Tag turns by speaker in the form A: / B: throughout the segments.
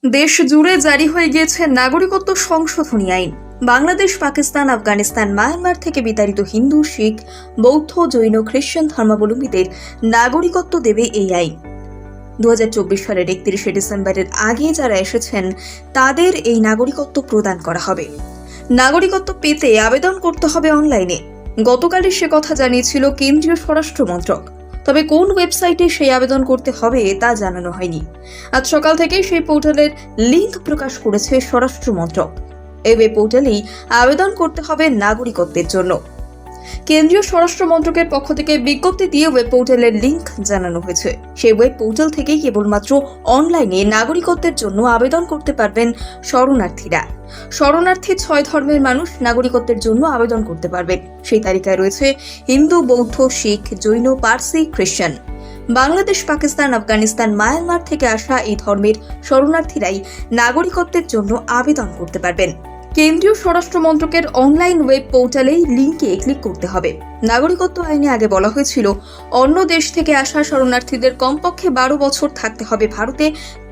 A: দেশ জুড়ে জারি হয়ে গিয়েছে নাগরিকত্ব সংশোধনী আইন। বাংলাদেশ, পাকিস্তান, আফগানিস্তান, মায়ানমার থেকে বিতাড়িত হিন্দু, শিখ, বৌদ্ধ, জৈন, খ্রিস্টান ধর্মাবলম্বীদের নাগরিকত্ব দেবে এই আইন। 2024 সালের 31শে ডিসেম্বরের আগে যারা এসেছেন তাদের এই নাগরিকত্ব প্রদান করা হবে। নাগরিকত্ব পেতে আবেদন করতে হবে অনলাইনে। গতকালই সে কথা জানিয়েছিল কেন্দ্রীয় স্বরাষ্ট্র মন্ত্রক। তবে কোন ওয়েবসাইটে সেই আবেদন করতে হবে তা জানানো হয়নি। আজ সকাল থেকেই সেই পোর্টালের লিঙ্ক প্রকাশ করেছে স্বরাষ্ট্র মন্ত্রক। এই ওয়েব পোর্টালেই আবেদন করতে হবে নাগরিকত্বের জন্য। কেন্দ্রীয় স্বরাষ্ট্র মন্ত্রকের পক্ষ থেকে বিজ্ঞপ্তি দিয়ে ওয়েব পোর্টালের লিঙ্ক জানানো হয়েছে। সেই ওয়েব পোর্টাল থেকেই কেবলমাত্র অনলাইনে নাগরিকত্বের জন্য আবেদন করতে পারবেন শরণার্থীরা। শরণার্থী 6 ধর্মের মানুষ নাগরিকত্বের জন্য আবেদন করতে পারবেন। সেই তালিকায় রয়েছে হিন্দু, বৌদ্ধ, শিখ, জৈন, পার্সি, খ্রিস্টান। বাংলাদেশ, পাকিস্তান, আফগানিস্তান, মায়ানমার থেকে আসা এই ধর্মের শরণার্থীরাই নাগরিকত্বের জন্য আবেদন করতে পারবেন। কেন্দ্রীয় স্বরাষ্ট্র মন্ত্রকের অনলাইন ওয়েব পোর্টালেই লিঙ্কে ক্লিক করতে হবে। নাগরিকত্ব আইনে আগে বলা হয়েছিল অন্য দেশ থেকে আসা শরণার্থীদের কমপক্ষে 12 বছর থাকতে হবে ভারতে,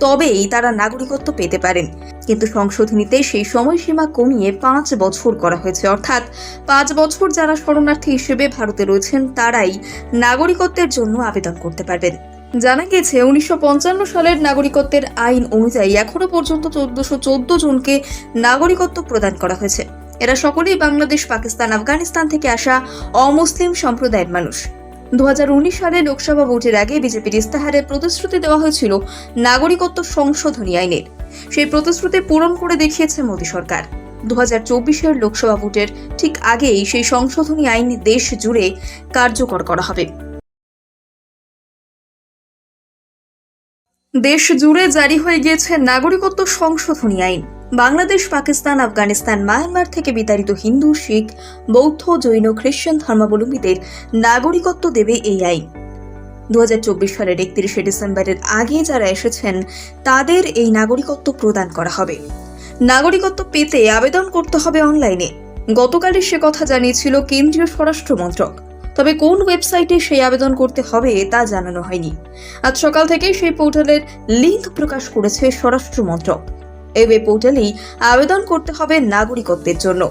A: তবেই তারা নাগরিকত্ব পেতে পারেন। কিন্তু সংশোধনীতে সেই সময়সীমা কমিয়ে 5 বছর করা হয়েছে। অর্থাৎ 5 বছর যারা শরণার্থী হিসেবে ভারতে রয়েছেন তারাই নাগরিকত্বের জন্য আবেদন করতে পারবেন। জানা গেছে 1955 সালের নাগরিকত্বের আইন অনুযায়ী এখনো পর্যন্ত 1414 জনকে নাগরিকত্ব প্রদান করা হয়েছে। এরা সকলেই বাংলাদেশ, পাকিস্তান, আফগানিস্তান থেকে আসা অমুসলিম সম্প্রদায়ের মানুষ। 2019 সালে লোকসভা ভোটের আগে বিজেপির ইস্তাহারে প্রতিশ্রুতি দেওয়া হয়েছিল নাগরিকত্ব সংশোধনী আইনের। সেই প্রতিশ্রুতি পূরণ করে দেখিয়েছে মোদী সরকার। 2024 লোকসভা ভোটের ঠিক আগেই সেই সংশোধনী আইন দেশ জুড়ে কার্যকর করা হবে। দেশ জুড়ে জারি হয়ে গিয়েছে নাগরিকত্ব সংশোধনী আইন। বাংলাদেশ, পাকিস্তান, আফগানিস্তান, মায়ানমার থেকে বিতাড়িত হিন্দু, শিখ, বৌদ্ধ, জৈন, খ্রিস্টান ধর্মাবলম্বীদের নাগরিকত্ব দেবে এই আইন। 2024 সালের 31শে ডিসেম্বরের আগে যারা এসেছেন তাদের এই নাগরিকত্ব প্রদান করা হবে। নাগরিকত্ব পেতে আবেদন করতে হবে অনলাইনে। গতকালই সে কথা জানিয়েছিল কেন্দ্রীয় স্বরাষ্ট্র মন্ত্রক। তবে কোন ওয়েবসাইটে সেই আবেদন করতে হবে তা জানানো হয়নি। আজ সকাল থেকেই সেই পোর্টালের লিঙ্ক প্রকাশ করেছে স্বরাষ্ট্র মন্ত্রক। এই ওয়েব পোর্টালেই আবেদন করতে হবে নাগরিকত্বের জন্য।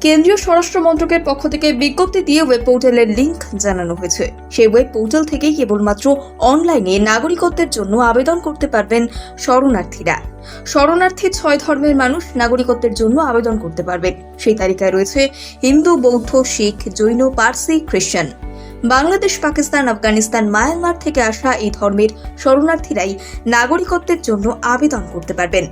A: কেন্দ্রীয় স্বরাষ্ট্র মন্ত্রকের পক্ষ থেকে বিজ্ঞপ্তি দিয়ে ওয়েব পোর্টালের লিঙ্ক জানানো হয়েছে। সেই ওয়েব পোর্টাল থেকেই কেবলমাত্র অনলাইনে নাগরিকত্বের জন্য আবেদন করতে পারবেন শরণার্থীরা। শরণার্থী 6 ধর্মের মানুষ নাগরিকত্বের জন্য আবেদন করতে পারবেন। সেই তালিকায় রয়েছে হিন্দু, বৌদ্ধ, শিখ, জৈন, পার্সি, খ্রিস্টান। বাংলাদেশ, পাকিস্তান, আফগানিস্তান, মায়ানমার থেকে আসা এই ধর্মের শরণার্থীরাই নাগরিকত্বের জন্য আবেদন করতে পারবেন।